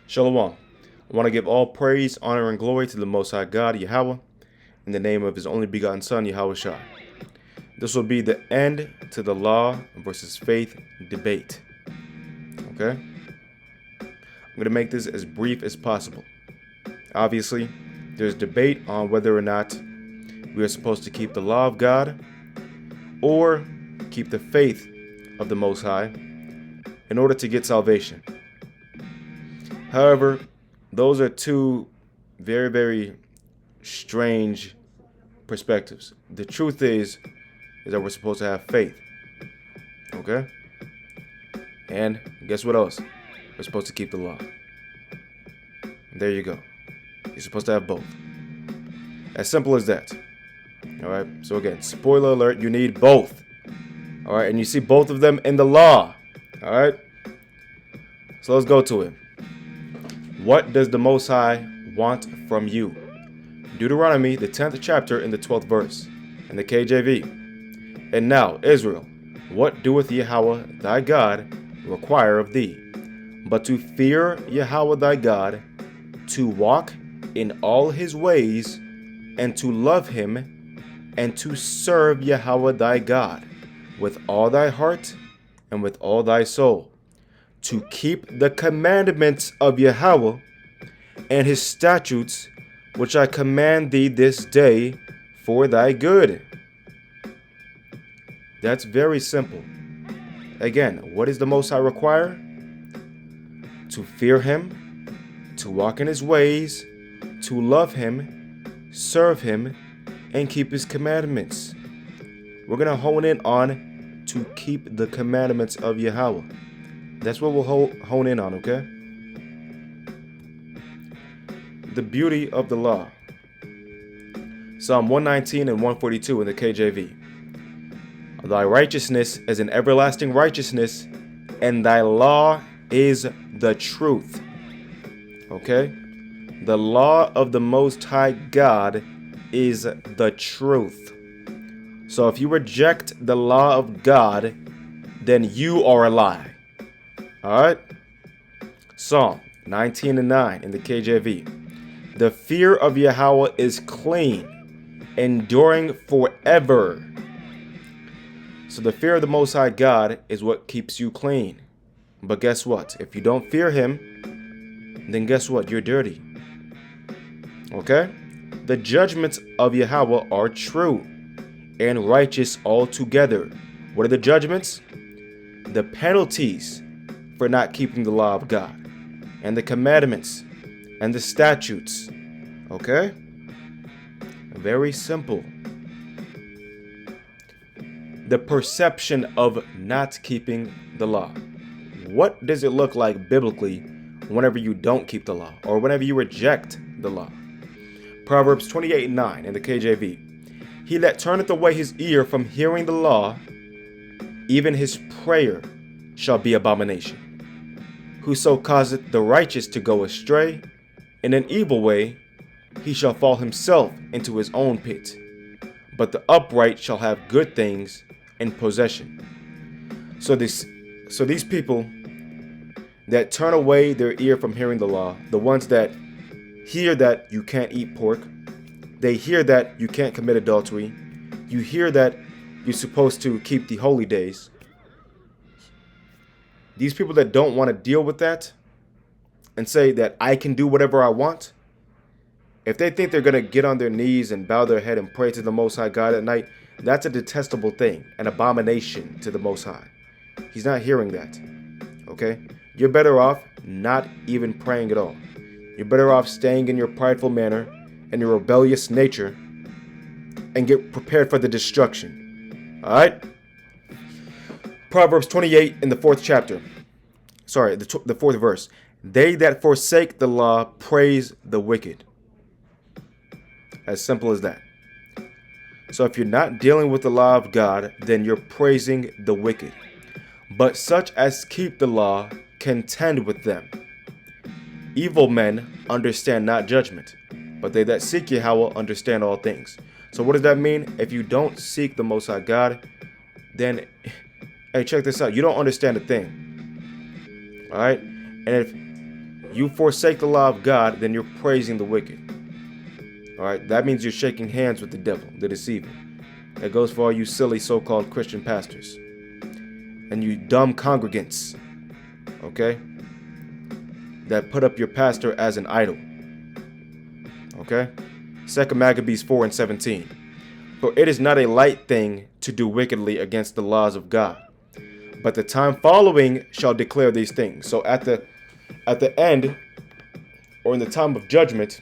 Shalom. I want to give all praise, honor, and glory to the Most High God, Yahweh, in the name of His only begotten Son, Yahweh Shai. This will be the end to the law versus faith debate. Okay? I'm going to make this as brief as possible. Obviously, there's debate on whether or not we are supposed to keep the law of God or keep the faith of the Most High in order to get salvation. However, those are two very, very strange perspectives. The truth is that we're supposed to have faith. Okay? And guess what else? We're supposed to keep the law. There you go. You're supposed to have both. As simple as that. Alright? So again, spoiler alert, you need both. Alright? And you see both of them in the law. Alright? So let's go to it. What does the Most High want from you? Deuteronomy, the 10th chapter, in the 12th verse, in the KJV. And now, Israel, what doeth Yahweh thy God require of thee? But to fear Yahweh thy God, to walk in all his ways, and to love him, and to serve Yahweh thy God with all thy heart and with all thy soul, to keep the commandments of Yahweh and his statutes, which I command thee this day for thy good. That's very simple. Again, what does the Most High require? To fear him, to walk in his ways, to love him, serve him, and keep his commandments. We're going to hone in on to keep the commandments of Yahweh. That's what we'll hone in on, okay? The beauty of the law. Psalm 119 and 142 in the KJV. Thy righteousness is an everlasting righteousness, and thy law is the truth. Okay? The law of the Most High God is the truth. So if you reject the law of God, then you are a lie. Alright? Psalm 19 and 9 in the KJV. The fear of Yahweh is clean, enduring forever. So the fear of the Most High God is what keeps you clean. But guess what? If you don't fear him, then guess what? You're dirty. Okay? The judgments of Yahweh are true and righteous altogether. What are the judgments? The penalties for not keeping the law of God, and the commandments, and the statutes. Okay? Very simple. The perception of not keeping the law. What does it look like biblically whenever you don't keep the law, or whenever you reject the law? Proverbs 28 and 9 in the KJV. He that turneth away his ear from hearing the law, even his prayer shall be abomination. Whoso causeth the righteous to go astray in an evil way, he shall fall himself into his own pit. But the upright shall have good things in possession. So these people that turn away their ear from hearing the law, the ones that hear that you can't eat pork, they hear that you can't commit adultery, you hear that you're supposed to keep the holy days. These people that don't want to deal with that and say that I can do whatever I want, if they think they're going to get on their knees and bow their head and pray to the Most High God at night, that's a detestable thing, an abomination to the Most High. He's not hearing that. Okay? You're better off not even praying at all. You're better off staying in your prideful manner and your rebellious nature and get prepared for the destruction. Alright? Proverbs 28 in the 4th chapter. Sorry, the 4th verse. They that forsake the law praise the wicked. As simple as that. So if you're not dealing with the law of God, then you're praising the wicked. But such as keep the law contend with them. Evil men understand not judgment, but they that seek Yahweh understand all things. So what does that mean? If you don't seek the Most High God, then, hey, check this out. You don't understand a thing. All right? And if you forsake the law of God, then you're praising the wicked. All right, that means you're shaking hands with the devil, the deceiver. That goes for all you silly so-called Christian pastors and you dumb congregants, okay, that put up your pastor as an idol. Okay, 2 Maccabees 4:17. For it is not a light thing to do wickedly against the laws of God, but the time following shall declare these things. So at the end, or in the time of judgment,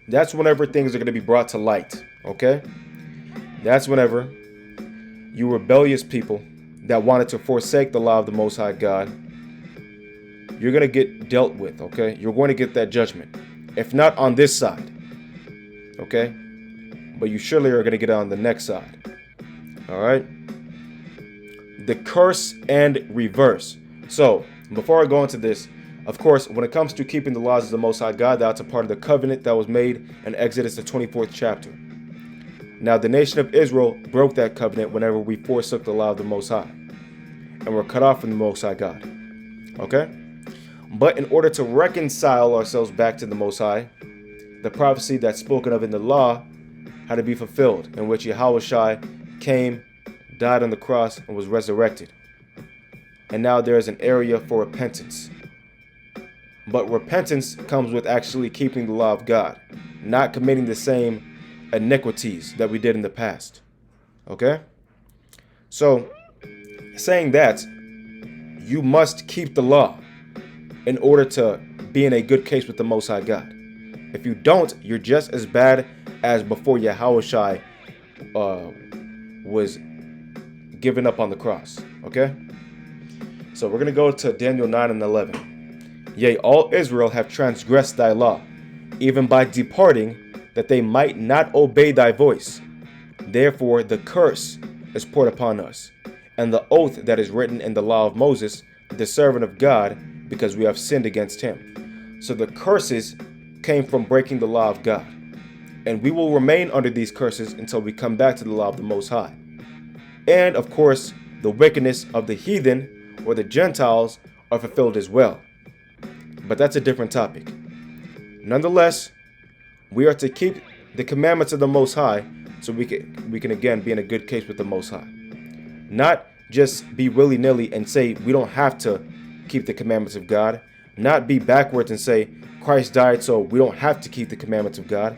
that's whenever things are going to be brought to light. Okay, that's whenever you rebellious people that wanted to forsake the law of the Most High God, you're going to get dealt with. Okay, you're going to get that judgment, if not on this side. Okay, but you surely are going to get it on the next side. All right, the curse and reverse. So before I go into this, of course, when it comes to keeping the laws of the Most High God, that's a part of the covenant that was made in Exodus, the 24th chapter. Now, the nation of Israel broke that covenant whenever we forsook the law of the Most High and were cut off from the Most High God. Okay? But in order to reconcile ourselves back to the Most High, the prophecy that's spoken of in the law had to be fulfilled, in which Yahushua came, died on the cross, and was resurrected. And now there is an area for repentance. But repentance comes with actually keeping the law of God, not committing the same iniquities that we did in the past. Okay? So, saying that, you must keep the law in order to be in a good case with the Most High God. If you don't, you're just as bad as before Yahushua was given up on the cross. Okay? So we're going to go to Daniel 9:11. Yea, all Israel have transgressed thy law, even by departing, that they might not obey thy voice. Therefore the curse is poured upon us, and the oath that is written in the law of Moses, the servant of God, because we have sinned against him. So the curses came from breaking the law of God, and we will remain under these curses until we come back to the law of the Most High. And of course, the wickedness of the heathen or the Gentiles are fulfilled as well. But that's a different topic. Nonetheless, we are to keep the commandments of the Most High so we can again be in a good case with the Most High. Not just be willy-nilly and say we don't have to keep the commandments of God. Not be backwards and say Christ died so we don't have to keep the commandments of God.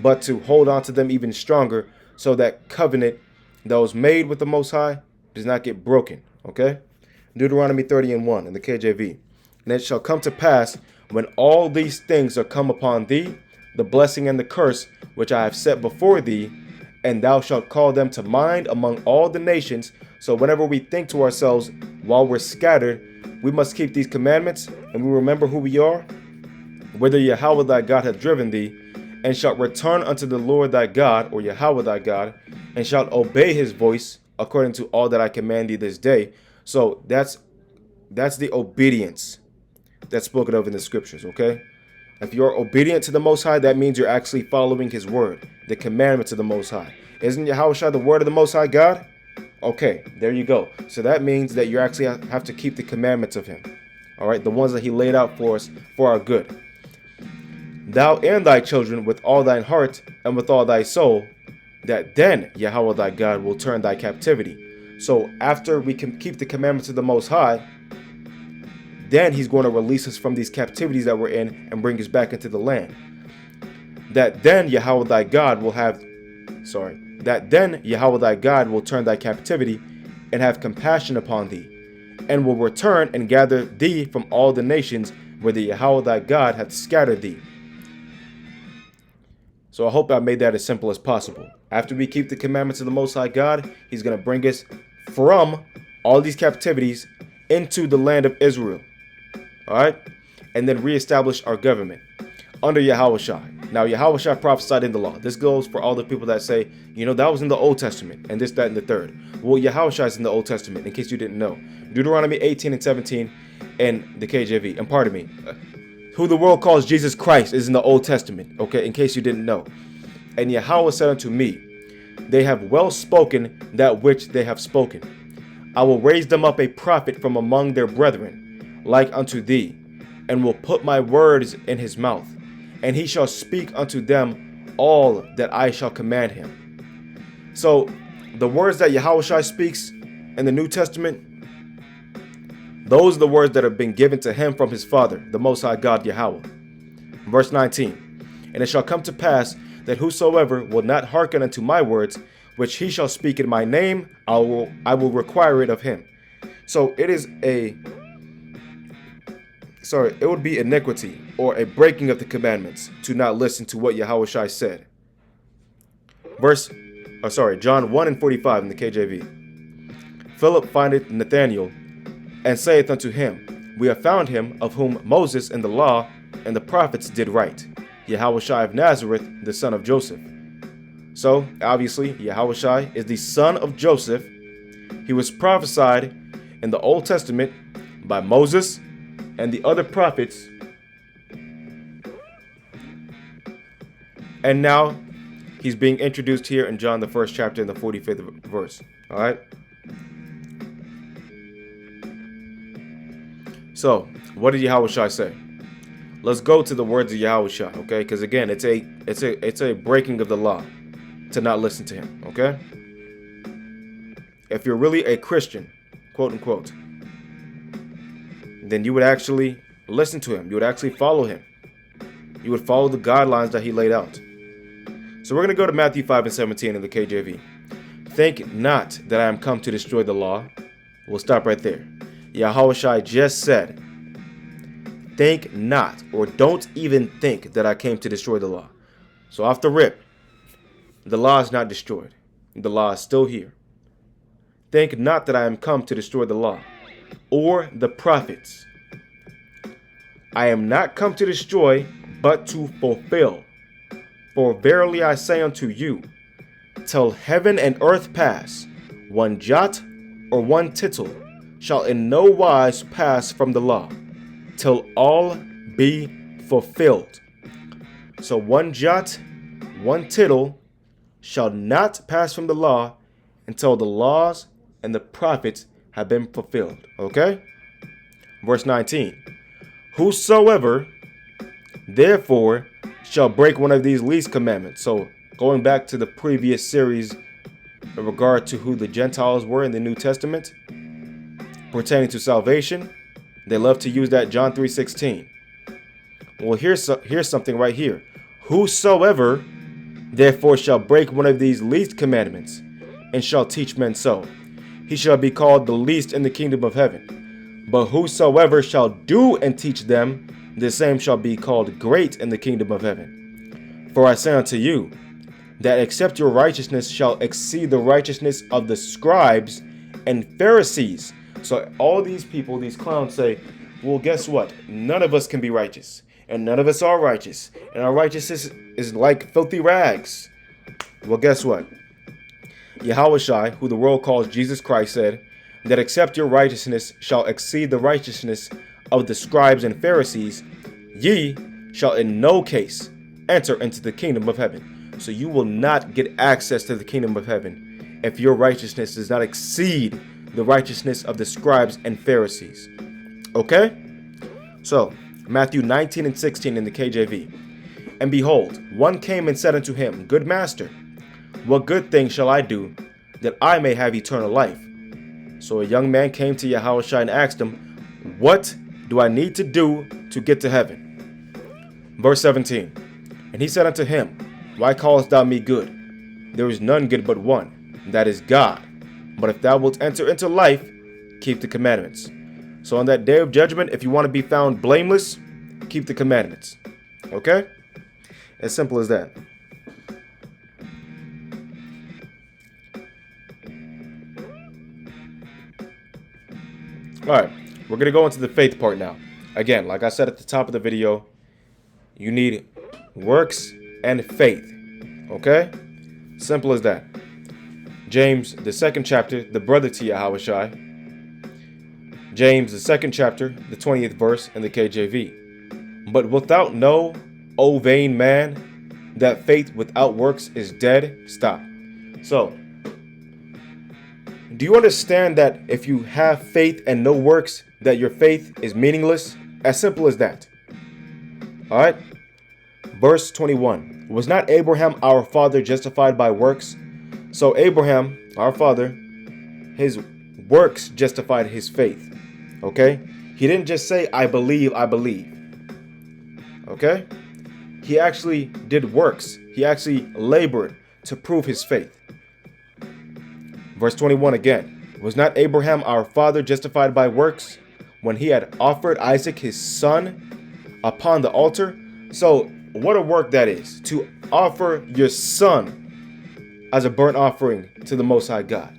But to hold on to them even stronger so that covenant that was made with the Most High does not get broken. Okay? Deuteronomy 30:1 in the KJV. And it shall come to pass, when all these things are come upon thee, the blessing and the curse which I have set before thee, and thou shalt call them to mind among all the nations. So whenever we think to ourselves while we're scattered, we must keep these commandments, and we remember who we are, whither Yahweh thy God hath driven thee, and shalt return unto the Lord thy God, or Yahweh thy God, and shalt obey his voice according to all that I command thee this day. So that's the obedience that's spoken of in the scriptures, okay? If you're obedient to the Most High, that means you're actually following his word, the commandments of the Most High. Isn't Yahushua the word of the Most High God? Okay, there you go. So that means that you actually have to keep the commandments of him, all right? The ones that he laid out for us for our good. Thou and thy children with all thine heart and with all thy soul, that then Yahweh thy God will turn thy captivity. So after we can keep the commandments of the Most High, then he's going to release us from these captivities that we're in and bring us back into the land. That then Yahweh thy God will turn thy captivity and have compassion upon thee, and will return and gather thee from all the nations where the Yahweh thy God hath scattered thee. So I hope I made that as simple as possible. After we keep the commandments of the Most High God, he's going to bring us from all these captivities into the land of Israel. All right? And then reestablish our government under Yahushua. Now, Yahushua prophesied in the law. This goes for all the people that say, that was in the Old Testament, and this, that, and the third. Well, Yahushua is in the Old Testament, in case you didn't know. Deuteronomy 18:17 and the KJV. And pardon me, who the world calls Jesus Christ is in the Old Testament, okay, in case you didn't know. And Yahweh said unto me, they have well spoken that which they have spoken. I will raise them up a prophet from among their brethren, like unto thee, and will put my words in his mouth, and he shall speak unto them all that I shall command him. So the words that Yahushua speaks in the New Testament, those are the words that have been given to him from his Father, the Most High God Yahweh. Verse 19, and it shall come to pass that whosoever will not hearken unto my words, which he shall speak in my name, I will require it of him. So it would be iniquity or a breaking of the commandments to not listen to what Yahushua said. John 1:45 in the KJV. Philip findeth Nathanael, and saith unto him, We have found him of whom Moses in the law and the prophets did write, Yahushua of Nazareth, the son of Joseph. So, obviously, Yahushua is the son of Joseph. He was prophesied in the Old Testament by Moses and the other prophets. And now, he's being introduced here in John, the 1st chapter, in the 45th verse. All right? So, what did Yahushua say? Let's go to the words of Yahushua, okay? Because again, it's a breaking of the law to not listen to him, okay? If you're really a Christian, quote unquote, then you would actually listen to him. You would actually follow him. You would follow the guidelines that he laid out. So we're going to go to Matthew 5:17 in the KJV. Think not that I am come to destroy the law. We'll stop right there. Yahushua just said, think not, or don't even think that I came to destroy the law. So off the rip, the law is not destroyed. The law is still here. Think not that I am come to destroy the law or the prophets. I am not come to destroy, but to fulfill. For verily I say unto you, till heaven and earth pass, one jot or one tittle shall in no wise pass from the law, till all be fulfilled. So one jot, one tittle shall not pass from the law until the laws and the prophets have been fulfilled. Okay? Verse 19. Whosoever therefore shall break one of these least commandments. So going back to the previous series in regard to who the Gentiles were in the New Testament pertaining to salvation, they love to use that John 3:16. Well, here's something right here. Whosoever therefore shall break one of these least commandments and shall teach men so, he shall be called the least in the kingdom of heaven. But whosoever shall do and teach them, the same shall be called great in the kingdom of heaven. For I say unto you, that except your righteousness shall exceed the righteousness of the scribes and Pharisees. So all these people, these clowns say, well, guess what? None of us can be righteous, and none of us are righteous, and our righteousness is like filthy rags. Well, guess what? Yahushua, who the world calls Jesus Christ, said that except your righteousness shall exceed the righteousness of the scribes and Pharisees, ye shall in no case enter into the kingdom of heaven. So you will not get access to the kingdom of heaven if your righteousness does not exceed the righteousness of the scribes and Pharisees. Okay? So, Matthew 19:16 in the KJV. And behold, one came and said unto him, Good master, what good thing shall I do that I may have eternal life? So a young man came to Yahushua and asked him, What do I need to do to get to heaven? Verse 17. And he said unto him, Why callest thou me good? There is none good but one, that is God. But if thou wilt enter into life, keep the commandments. So on that day of judgment, if you want to be found blameless, keep the commandments. Okay? As simple as that. Alright, we're going to go into the faith part now. Again, like I said at the top of the video, you need works and faith. Okay? Simple as that. James, the 2nd chapter, the brother to Yahushua. James, the 2nd chapter, the 20th verse in the KJV. But wilt thou know, O vain man, that faith without works is dead? Stop. So, do you understand that if you have faith and no works, that your faith is meaningless? As simple as that. All right. Verse 21. Was not Abraham our father justified by works? So Abraham, our father, his works justified his faith. Okay? He didn't just say, I believe, I believe. Okay? He actually did works. He actually labored to prove his faith. Verse 21 again. Was not Abraham our father justified by works when he had offered Isaac his son upon the altar? So what a work that is, to offer your son as a burnt offering to the Most High God.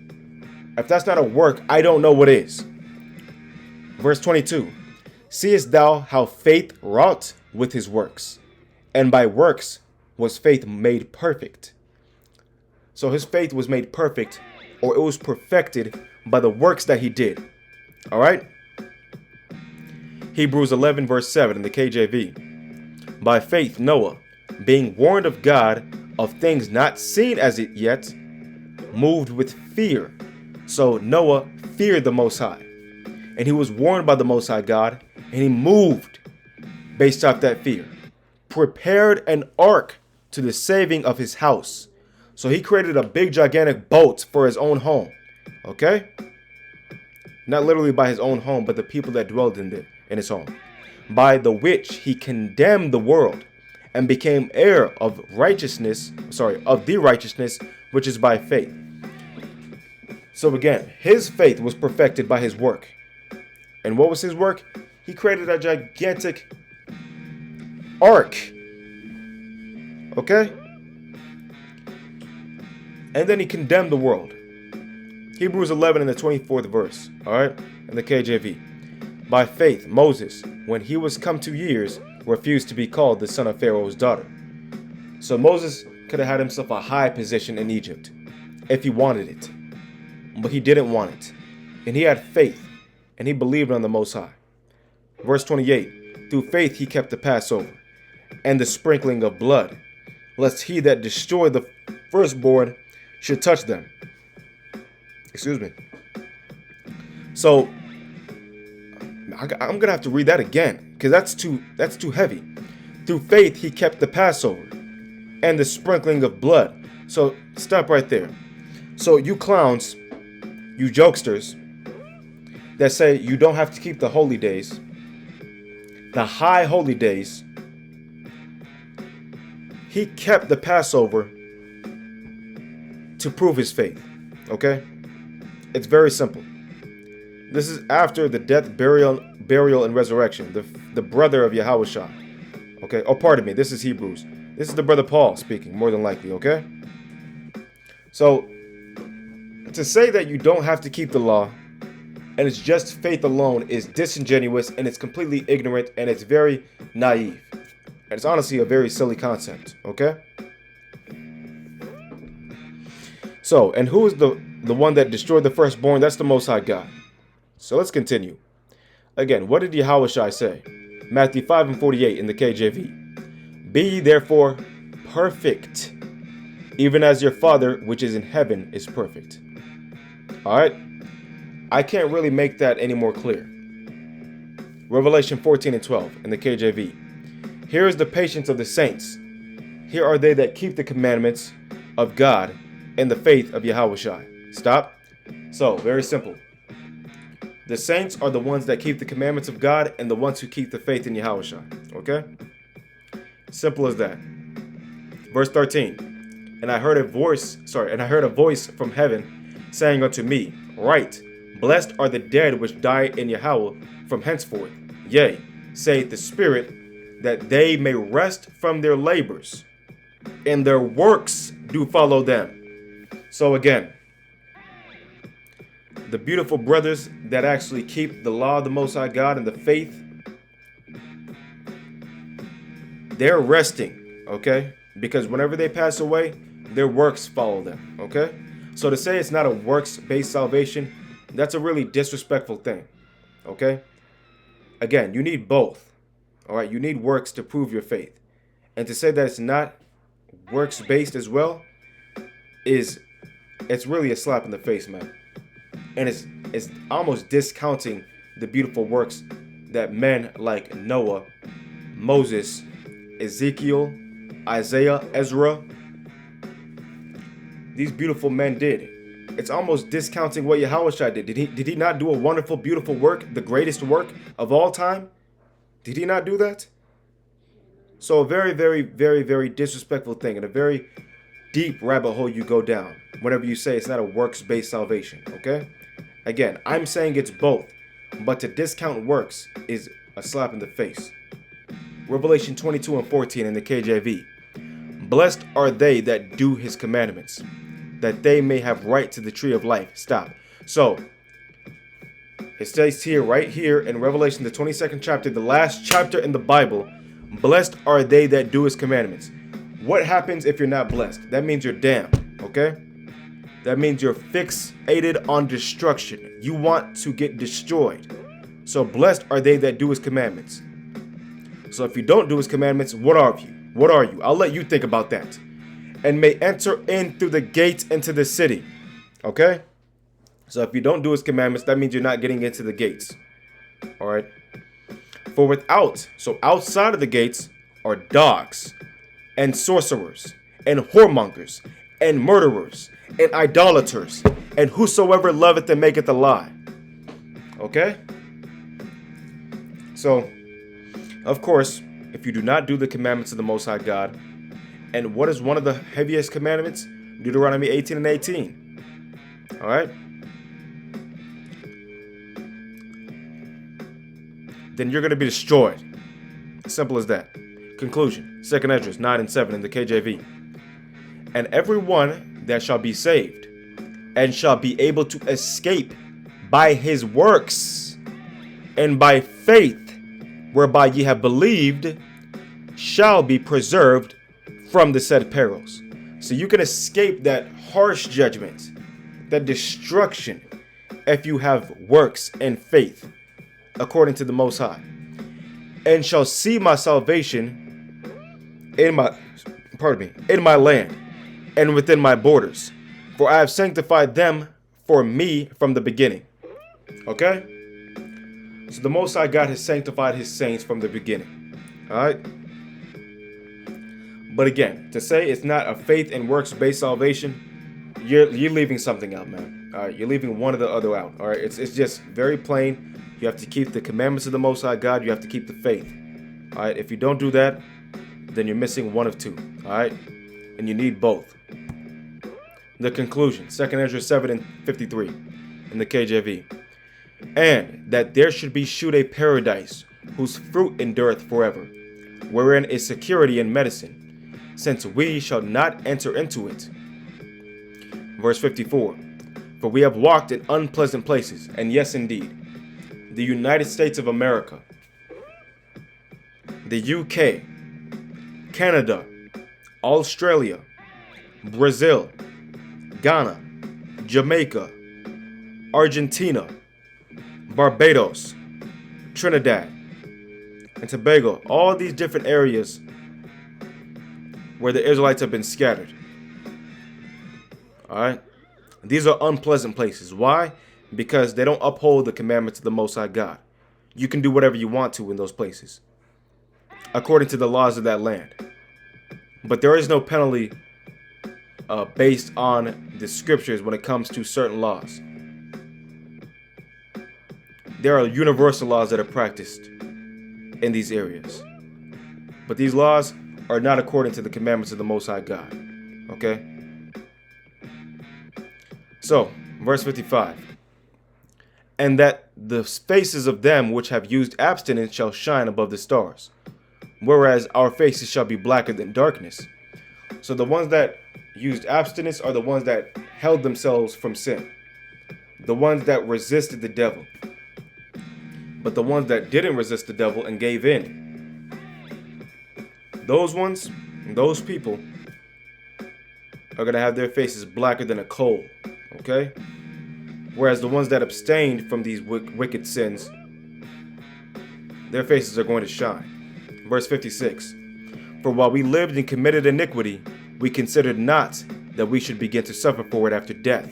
If that's not a work, I don't know what is. Verse 22. Seest thou how faith wrought with his works, and by works was faith made perfect. So his faith was made perfect, or it was perfected by the works that he did. All right? Hebrews 11 verse 7 in the KJV. By faith Noah, being warned of God of things not seen as it yet, moved with fear. So Noah feared the Most High, and he was warned by the Most High God, and he moved based off that fear. Prepared an ark to the saving of his house. So he created a big gigantic boat for his own home. Okay? Not literally by his own home, but the people that dwelled in his home. By the which he condemned the world and became heir of the righteousness which is by faith. So again, his faith was perfected by his work. And what was his work? He created a gigantic ark. Okay? And then he condemned the world. Hebrews 11 in the 24th verse. Alright? In the KJV. By faith, Moses, when he was come to years, refused to be called the son of Pharaoh's daughter. So Moses could have had himself a high position in Egypt if he wanted it. But he didn't want it. And he had faith. And he believed on the Most High. Verse 28. Through faith he kept the Passover and the sprinkling of blood, lest he that destroyed the firstborn should touch them. Excuse me. So I'm gonna have to read that again, because that's too heavy. Through faith he kept the Passover and the sprinkling of blood. So stop right there. So you clowns, you jokesters that say you don't have to keep the holy days, the high holy days, he kept the Passover to prove his faith. Okay? It's very simple. This is after the death, burial, and resurrection. The brother of Yahushua. Okay? Oh, pardon me. This is Hebrews. This is the brother Paul speaking, more than likely. Okay? So, to say that you don't have to keep the law and it's just faith alone is disingenuous, and it's completely ignorant, and it's very naive. And it's honestly a very silly concept. Okay? So, and who is the one that destroyed the firstborn? That's the Most High God. So let's continue. Again, what did Yahushua say? Matthew 5 and 48 in the KJV. Be ye therefore perfect, even as your Father which is in heaven is perfect. Alright? I can't really make that any more clear. Revelation 14 and 12 in the KJV. Here is the patience of the saints. Here are they that keep the commandments of God and the faith of Yahushua. Stop. So, very simple. The saints are the ones that keep the commandments of God and the ones who keep the faith in Yahushua. Okay? Simple as that. Verse 13. And I heard a voice from heaven saying unto me, Write, blessed are the dead which die in Yahweh from henceforth. Yea, saith the Spirit, that they may rest from their labors, and their works do follow them. So again, the beautiful brothers that actually keep the law of the Most High God and the faith, they're resting, okay? Because whenever they pass away, their works follow them, okay? So to say it's not a works-based salvation, that's a really disrespectful thing, okay? Again, you need both, all right? You need works to prove your faith. And to say that it's not works-based as well it's really a slap in the face, man. And it's almost discounting the beautiful works that men like Noah, Moses, Ezekiel, Isaiah, Ezra, these beautiful men did. It's almost discounting what Yahushua did. Did he not do a wonderful, beautiful work, the greatest work of all time? Did he not do that? So a very, very, very, very disrespectful thing, and a very deep rabbit hole you go down whenever you say it's not a works-based salvation, okay? Again, I'm saying it's both, but to discount works is a slap in the face. Revelation 22:14 in the KJV. Blessed are they that do his commandments, that they may have right to the tree of life. Stop. So, it says here, right here in Revelation, the 22nd chapter, the last chapter in the Bible, blessed are they that do his commandments. What happens if you're not blessed? That means you're damned, okay? That means you're fixated on destruction. You want to get destroyed. So blessed are they that do his commandments. So if you don't do his commandments, what are you? What are you? I'll let you think about that. And may enter in through the gates into the city. Okay? So if you don't do his commandments, that means you're not getting into the gates. All right? For without, so outside of the gates, are dogs, and sorcerers, and whoremongers, and murderers, and idolaters, and whosoever loveth and maketh a lie. Okay? So, of course, if you do not do the commandments of the Most High God, and what is one of the heaviest commandments? Deuteronomy 18:18. All right? Then you're going to be destroyed. Simple as that. Conclusion. 2nd Esdras 9:7 in the KJV. And everyone that shall be saved, and shall be able to escape by his works, and by faith, whereby ye have believed, shall be preserved from the said perils. So you can escape that harsh judgment, that destruction, if you have works and faith, according to the Most High. And shall see my salvation in my land, and within my borders. For I have sanctified them for me from the beginning. Okay? So the Most High God has sanctified his saints from the beginning. Alright? But again, to say it's not a faith and works-based salvation, you're leaving something out, man. Alright? You're leaving one or the other out. Alright? It's just very plain. You have to keep the commandments of the Most High God. You have to keep the faith. Alright? If you don't do that, then you're missing one of two. Alright? And you need both. The conclusion. 2nd Esdras 7:53 in the KJV. And that there should be shewed a paradise, whose fruit endureth forever, wherein is security and medicine, since we shall not enter into it. Verse 54. For we have walked in unpleasant places, and yes, indeed, the United States of America, the UK, Canada, Australia, Brazil, Ghana, Jamaica, Argentina, Barbados, Trinidad, and Tobago, all these different areas where the Israelites have been scattered. Alright? These are unpleasant places. Why? Because they don't uphold the commandments of the Most High God. You can do whatever you want to in those places, according to the laws of that land. But there is no penalty based on the scriptures when it comes to certain laws. There are universal laws that are practiced in these areas. But these laws are not according to the commandments of the Most High God. Okay? So, verse 55. And that the faces of them which have used abstinence shall shine above the stars, whereas our faces shall be blacker than darkness. So the ones that used abstinence are the ones that held themselves from sin. The ones that resisted the devil. But the ones that didn't resist the devil and gave in, those ones, those people, are going to have their faces blacker than a coal. Okay? Whereas the ones that abstained from these wicked sins, their faces are going to shine. Verse 56. For while we lived and committed iniquity, we considered not that we should begin to suffer for it after death.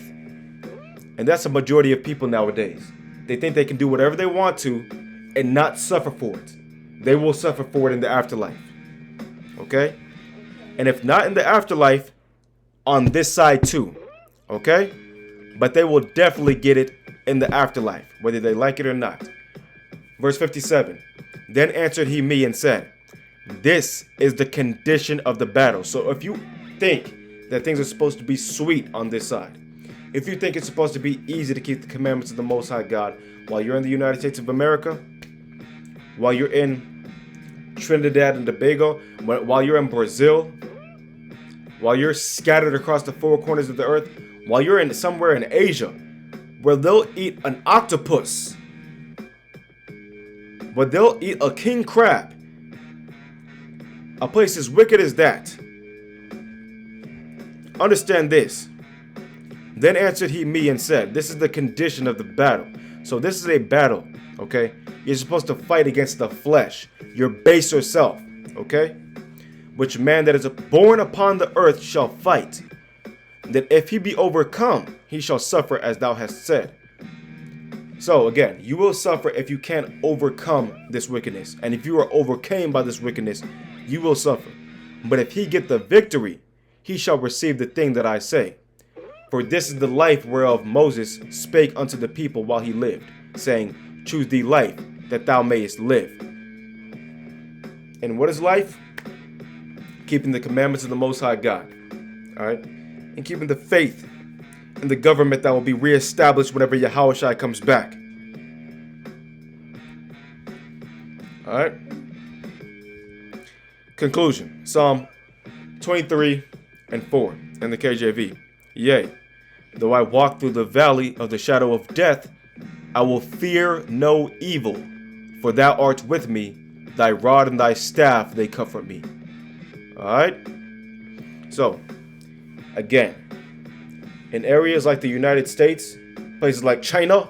And that's a majority of people nowadays. They think they can do whatever they want to and not suffer for it. They will suffer for it in the afterlife. Okay? And if not in the afterlife, on this side too. Okay? But they will definitely get it in the afterlife, whether they like it or not. Verse 57. Then answered he me and said, this is the condition of the battle. So if you think that things are supposed to be sweet on this side, if you think it's supposed to be easy to keep the commandments of the Most High God while you're in the United States of America, while you're in Trinidad and Tobago, while you're in Brazil, while you're scattered across the four corners of the earth, while you're in somewhere in Asia, where they'll eat an octopus, where they'll eat a king crab, a place as wicked as that. Understand this. Then answered he me and said, this is the condition of the battle. So this is a battle, okay? You're supposed to fight against the flesh, your baser self, okay? Which man that is born upon the earth shall fight. That if he be overcome, he shall suffer as thou hast said. So again, you will suffer if you can't overcome this wickedness. And if you are overcame by this wickedness, you will suffer. But if he get the victory, he shall receive the thing that I say. For this is the life whereof Moses spake unto the people while he lived, saying, choose thee life, that thou mayest live. And what is life? Keeping the commandments of the Most High God. Alright? And keeping the faith in the government that will be reestablished whenever Yahushua comes back. Alright? Conclusion. Psalm 23 and 4 in the KJV. Yea, though I walk through the valley of the shadow of death, I will fear no evil, for thou art with me, thy rod and thy staff, they comfort me. Alright? So, again, in areas like the United States, places like China,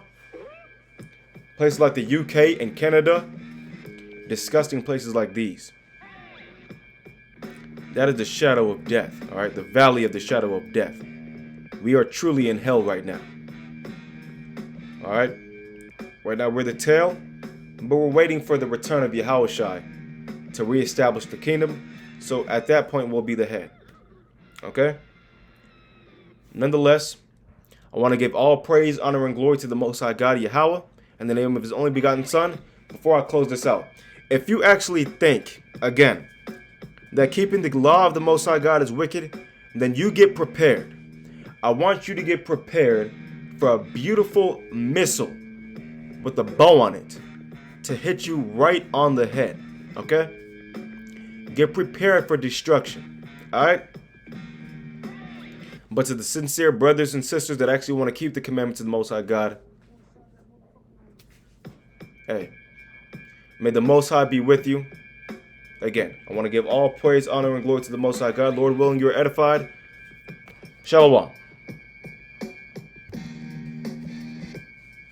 places like the UK and Canada, disgusting places like these, that is the shadow of death, alright? The valley of the shadow of death. We are truly in hell right now. Alright? Right now we're the tail, but we're waiting for the return of Yahushua to reestablish the kingdom. So at that point we'll be the head. Okay? Nonetheless, I want to give all praise, honor, and glory to the Most High God, Yahweh, in the name of His only begotten Son. Before I close this out, if you actually think, again, that keeping the law of the Most High God is wicked, then you get prepared. I want you to get prepared for a beautiful missile with a bow on it to hit you right on the head. Okay? Get prepared for destruction. Alright? But to the sincere brothers and sisters that actually want to keep the commandments of the Most High God, hey, may the Most High be with you. Again, I want to give all praise, honor, and glory to the Most High God. Lord willing, you are edified. Shalom.